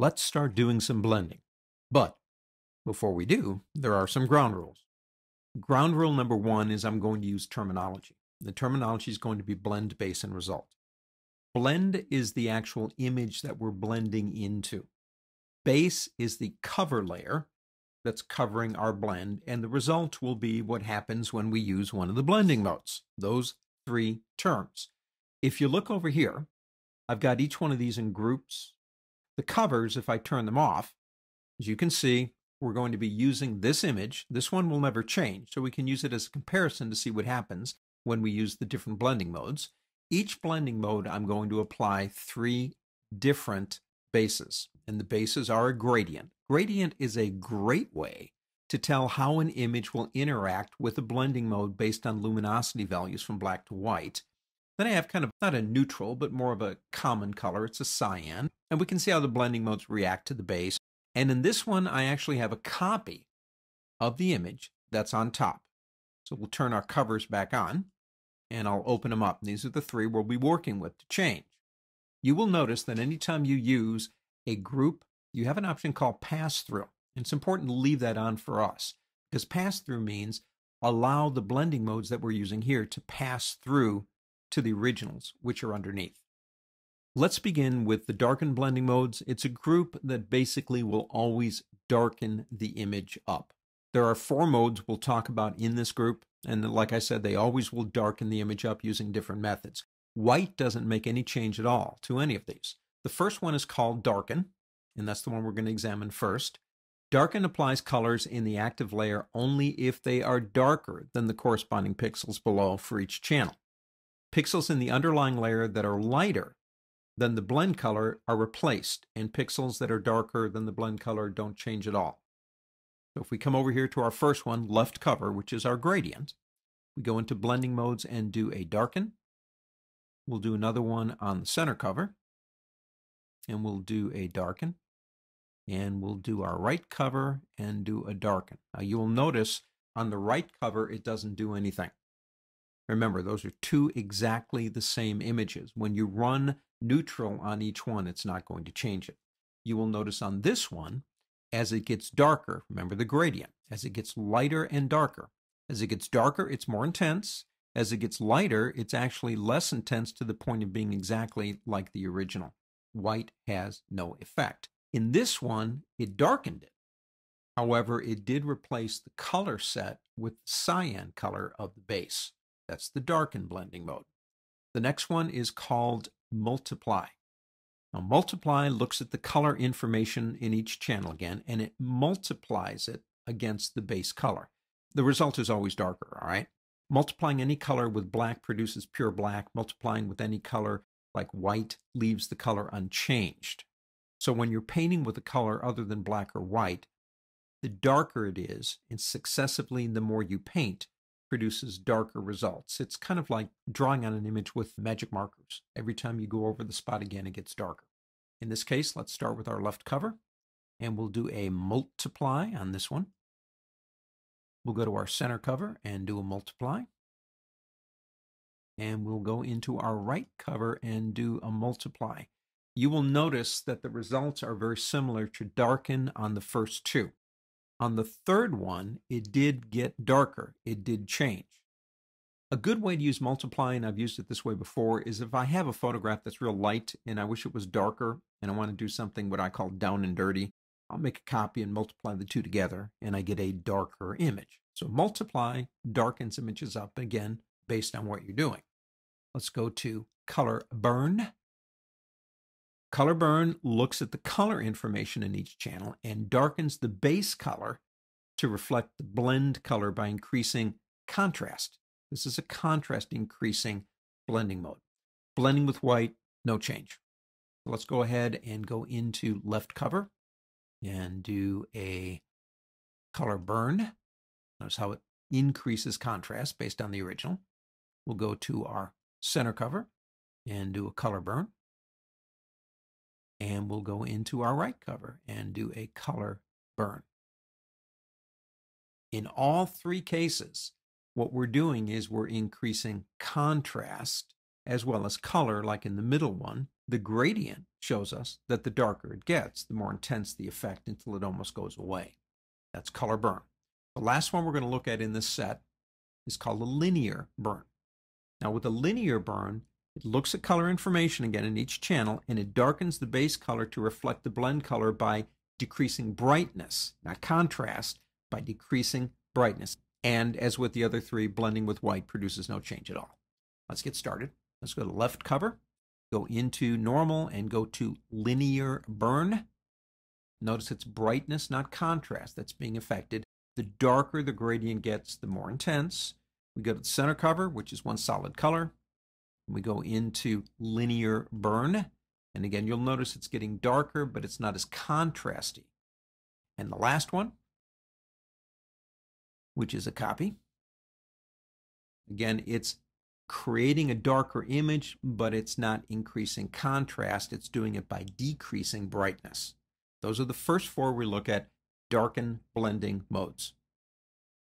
Let's start doing some blending. But before we do, there are some ground rules. Ground rule number one is I'm going to use terminology. The terminology is going to be blend, base, and result. Blend is the actual image that we're blending into. Base is the cover layer that's covering our blend, and the result will be what happens when we use one of the blending modes. Those three terms. If you look over here, I've got each one of these in groups. The covers, if I turn them off, as you can see, we're going to be using this image. This one will never change, so we can use it as a comparison to see what happens when we use the different blending modes. Each blending mode, I'm going to apply three different bases, and the bases are a gradient. Gradient is a great way to tell how an image will interact with a blending mode based on luminosity values from black to white. Then I have kind of not a neutral, but more of a common color. It's a cyan, and we can see how the blending modes react to the base. And in this one, I actually have a copy of the image that's on top. So we'll turn our covers back on, and I'll open them up. And these are the three we'll be working with to change. You will notice that anytime you use a group, you have an option called pass-through. And it's important to leave that on for us, because pass-through means allow the blending modes that we're using here to pass through to the originals, which are underneath. Let's begin with the darken blending modes. It's a group that basically will always darken the image up. There are four modes we'll talk about in this group, and like I said, they always will darken the image up using different methods. White doesn't make any change at all to any of these. The first one is called darken, and that's the one we're going to examine first. Darken applies colors in the active layer only if they are darker than the corresponding pixels below for each channel. Pixels in the underlying layer that are lighter than the blend color are replaced, and pixels that are darker than the blend color don't change at all. So if we come over here to our first one, left cover, which is our gradient, we go into blending modes and do a darken. We'll do another one on the center cover, and we'll do a darken. And we'll do our right cover and do a darken. Now you will notice on the right cover, it doesn't do anything. Remember, those are two exactly the same images. When you run neutral on each one, it's not going to change it. You will notice on this one, as it gets darker, remember the gradient, as it gets lighter and darker. As it gets darker, it's more intense. As it gets lighter, it's actually less intense to the point of being exactly like the original. White has no effect. In this one, it darkened it. However, it did replace the color set with the cyan color of the base. That's the darken blending mode. The next one is called multiply. Now, multiply looks at the color information in each channel again, and it multiplies it against the base color. The result is always darker, all right? Multiplying any color with black produces pure black. Multiplying with any color like white leaves the color unchanged. So when you're painting with a color other than black or white, the darker it is, and successively the more you paint, produces darker results. It's kind of like drawing on an image with magic markers. Every time you go over the spot again, it gets darker. In this case, let's start with our left cover, and we'll do a multiply on this one. We'll go to our center cover and do a multiply. And we'll go into our right cover and do a multiply. You will notice that the results are very similar to darken on the first two. On the third one, it did get darker. It did change. A good way to use multiply, and I've used it this way before, is if I have a photograph that's real light and I wish it was darker and I want to do something what I call down and dirty, I'll make a copy and multiply the two together and I get a darker image. So multiply darkens images up again based on what you're doing. Let's go to color burn. Color burn looks at the color information in each channel and darkens the base color to reflect the blend color by increasing contrast. This is a contrast increasing blending mode. Blending with white, no change. So let's go ahead and go into left cover and do a color burn. Notice how it increases contrast based on the original. We'll go to our center cover and do a color burn. And we'll go into our right cover and do a color burn. In all three cases, what we're doing is we're increasing contrast as well as color, like in the middle one, The gradient shows us that the darker it gets, the more intense the effect until it almost goes away. That's color burn. The last one we're going to look at in this set is called a linear burn. Now with a linear burn, it looks at color information again in each channel, and it darkens the base color to reflect the blend color by decreasing brightness, not contrast, by decreasing brightness. And as with the other three, blending with white produces no change at all. Let's get started. Let's go to left cover, go into normal, and go to linear burn. Notice it's brightness, not contrast, that's being affected. The darker the gradient gets, the more intense. We go to the center cover, which is one solid color. We go into linear burn. And again, you'll notice it's getting darker, but it's not as contrasty. And the last one, which is a copy. Again, it's creating a darker image, but it's not increasing contrast. It's doing it by decreasing brightness. Those are the first four we look at darken blending modes.